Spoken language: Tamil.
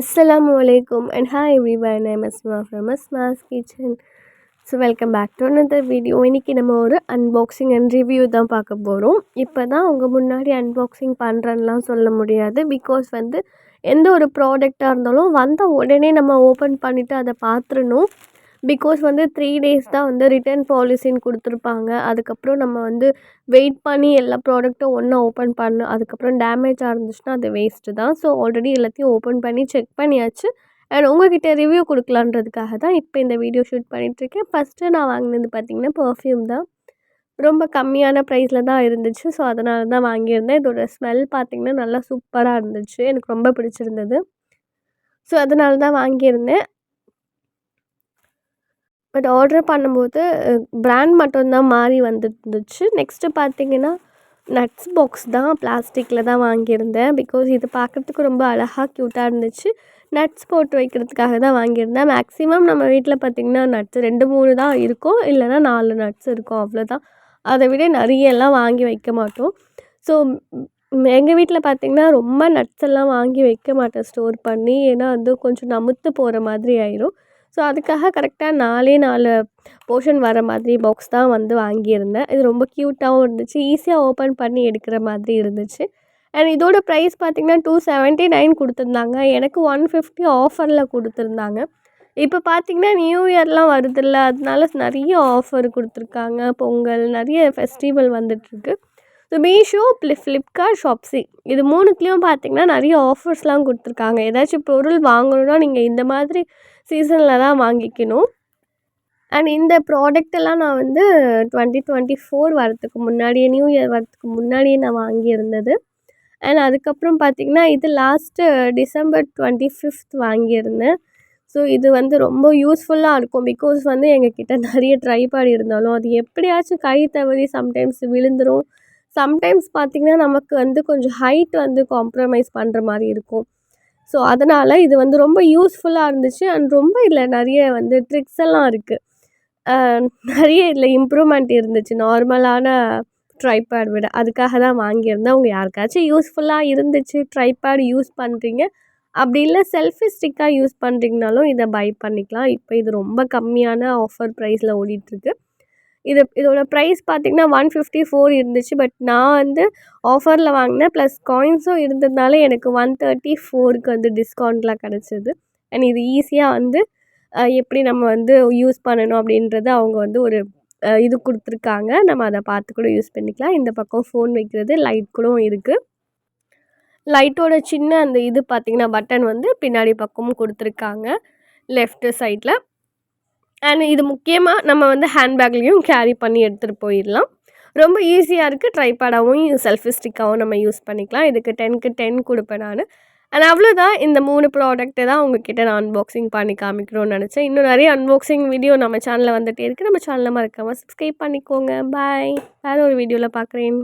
Assalamualaikum and hi everyone. I'm Asma from Asma's Kitchen. So welcome back to another video. இன்றைக்கி நம்ம ஒரு அன்பாக்சிங் அண்ட் ரிவ்யூ தான் பார்க்க போகிறோம். இப்போ தான் உங்கள் முன்னாடி அன்பாக்சிங் பண்ணுறேன்லாம் சொல்ல முடியாது. பிகாஸ் எந்த ஒரு ப்ராடக்டாக இருந்தாலும் வந்த உடனே நம்ம ஓப்பன் பண்ணிவிட்டு அதை பார்த்துடணும். பிகாஸ் 3 days தான் ரிட்டர்ன் பாலிசின்னு கொடுத்துருப்பாங்க. அதுக்கப்புறம் நம்ம வெயிட் பண்ணி எல்லா ப்ராடக்ட்டும் ஒன்றா ஓப்பன் பண்ணணும். அதுக்கப்புறம் டேமேஜாக இருந்துச்சுன்னா அது வேஸ்ட்டு தான். ஸோ ஆல்ரெடி எல்லாத்தையும் ஓப்பன் பண்ணி செக் பண்ணியாச்சு. அண்ட் உங்கள்கிட்ட ரிவ்யூ கொடுக்கலான்றதுக்காக தான் இப்போ இந்த வீடியோ ஷூட் பண்ணிகிட்ருக்கேன். ஃபஸ்ட்டு நான் வாங்கினது பார்த்திங்கன்னா பர்ஃப்யூம் தான். ரொம்ப கம்மியான ப்ரைஸில் தான் இருந்துச்சு. ஸோ அதனால தான் வாங்கியிருந்தேன். இதோட ஸ்மெல் பார்த்திங்கன்னா நல்லா சூப்பராக இருந்துச்சு. எனக்கு ரொம்ப பிடிச்சிருந்தது. ஸோ அதனால தான் வாங்கியிருந்தேன். பட் ஆர்டர் பண்ணும்போது பிராண்ட் மட்டும்தான் மாறி வந்துருந்துச்சு. நெக்ஸ்ட்டு பார்த்திங்கன்னா நட்ஸ் பாக்ஸ் தான் பிளாஸ்டிக்கில் தான் வாங்கியிருந்தேன். பிகாஸ் இது பார்க்குறதுக்கு ரொம்ப அழகாக க்யூட்டாக இருந்துச்சு. நட்ஸ் போட்டு வைக்கிறதுக்காக தான் வாங்கியிருந்தேன். மேக்ஸிமம் நம்ம வீட்டில் பார்த்திங்கன்னா நட்ஸ் 2-3 தான் இருக்கும், இல்லைனா 4 நட்ஸ் இருக்கும், அவ்வளோதான். அதை விட நிறையெல்லாம் வாங்கி வைக்க மாட்டோம். ஸோ எங்கள் வீட்டில் பார்த்திங்கன்னா ரொம்ப நட்ஸ் எல்லாம் வாங்கி வைக்க மாட்டேன் ஸ்டோர் பண்ணி. ஏன்னா கொஞ்சம் நமுத்து போகிற மாதிரி ஆயிரும். ஸோ அதுக்காக கரெக்டாக 4 போர்ஷன் வர மாதிரி பாக்ஸ் தான் வாங்கியிருந்தேன். இது ரொம்ப க்யூட்டாகவும் இருந்துச்சு. ஈஸியாக ஓப்பன் பண்ணி எடுக்கிற மாதிரி இருந்துச்சு. அண்ட் இதோட ப்ரைஸ் பார்த்திங்கன்னா 279 கொடுத்துருந்தாங்க. எனக்கு 150 ஆஃபரில் கொடுத்துருந்தாங்க. இப்போ பார்த்திங்கன்னா நியூ இயர்லாம் வருதில்ல, அதனால நிறைய ஆஃபர் கொடுத்துருக்காங்க. பொங்கல் நிறைய ஃபெஸ்டிவல் வந்துட்டுருக்கு. ஸோ மீஷோ, ஃப்ளிப்கார்ட், ஷாப்ஸி இது 3த்துலேயும் பார்த்திங்கன்னா நிறைய ஆஃபர்ஸ்லாம் கொடுத்துருக்காங்க. ஏதாச்சும் பொருள் வாங்கணுன்னா நீங்கள் இந்த மாதிரி சீசனில் தான் வாங்கிக்கணும். அண்ட் இந்த ப்ராடக்டெல்லாம் நான் 2024 வரத்துக்கு முன்னாடியே, நியூ இயர் வரத்துக்கு முன்னாடியே நான் வாங்கியிருந்தது. அண்ட் அதுக்கப்புறம் பார்த்திங்கன்னா இது லாஸ்ட்டு December 25th வாங்கியிருந்தேன். ஸோ இது ரொம்ப யூஸ்ஃபுல்லாக இருக்கும். பிகாஸ் எங்கள் கிட்டே நிறைய ட்ரைபாட் இருந்தாலும் அது எப்படியாச்சும் கை தவறி சம்டைம்ஸ் விழுந்துடும். சம்டைம்ஸ் பார்த்திங்கன்னா நமக்கு கொஞ்சம் ஹைட் காம்ப்ரமைஸ் பண்ணுற மாதிரி இருக்கும். ஸோ அதனால் இது ரொம்ப யூஸ்ஃபுல்லாக இருந்துச்சு. அண்ட் ரொம்ப இதில் நிறைய ட்ரிக்ஸ் எல்லாம் இருக்குது. நிறைய இதில் இம்ப்ரூவ்மெண்ட் இருந்துச்சு நார்மலான ட்ரைபேட் விட. அதுக்காக தான் வாங்கியிருந்தேன். உங்கள் யாருக்காச்சும் யூஸ்ஃபுல்லாக இருந்துச்சு, ட்ரைபேட் யூஸ் பண்ணுறீங்க, அப்படி இல்லை செல்ஃபி ஸ்டிக்காக யூஸ் பண்ணுறீங்கனாலும் இதை பை பண்ணிக்கலாம். இப்போ இது ரொம்ப கம்மியான ஆஃபர் ப்ரைஸில் ஓடிட்டுருக்கு. இதோட ப்ரைஸ் பார்த்திங்கன்னா 154 இருந்துச்சு. பட் நான் ஆஃபரில் வாங்கினேன். ப்ளஸ் காயின்ஸும் இருந்ததுனால எனக்கு 134க்கு டிஸ்கவுண்ட்லாம் கிடச்சிது. அண்ட் இது ஈஸியாக எப்படி நம்ம யூஸ் பண்ணணும் அப்படின்றத அவங்க ஒரு இது கொடுத்துருக்காங்க. நம்ம அதை பார்த்து கூட யூஸ் பண்ணிக்கலாம். இந்த பக்கம் ஃபோன் வைக்கிறது லைட் கூட இருக்குது. லைட்டோட சின்ன இது பார்த்திங்கன்னா பட்டன் பின்னாடி பக்கமும் கொடுத்துருக்காங்க லெஃப்ட் சைடில். அண்ட் இது முக்கியமாக நம்ம ஹேண்ட்பேக்லேயும் கேரி பண்ணி எடுத்துகிட்டு போயிடலாம். ரொம்ப ஈஸியாக இருக்குது. ட்ரைபேடாகவும் செல்ஃபி ஸ்டிக்காகவும் நம்ம யூஸ் பண்ணிக்கலாம். இதுக்கு 10க்கு 10 கொடுப்பேன் நான். அண்ட் அவ்வளோதான். இந்த 3 ப்ராடக்ட்டை தான் உங்ககிட்ட நான் அன்பாக்சிங் பண்ணி காமிக்கணும்னு நினச்சேன். இன்னும் நிறைய அன்பாக்சிங் வீடியோ நம்ம சேனலில் வந்துகிட்டே இருக்குது. நம்ம சேனலை மறக்காமல் சப்ஸ்கிரைப் பண்ணிக்கோங்க. பாய். வேறு ஒரு வீடியோவில் பார்க்குறேன்.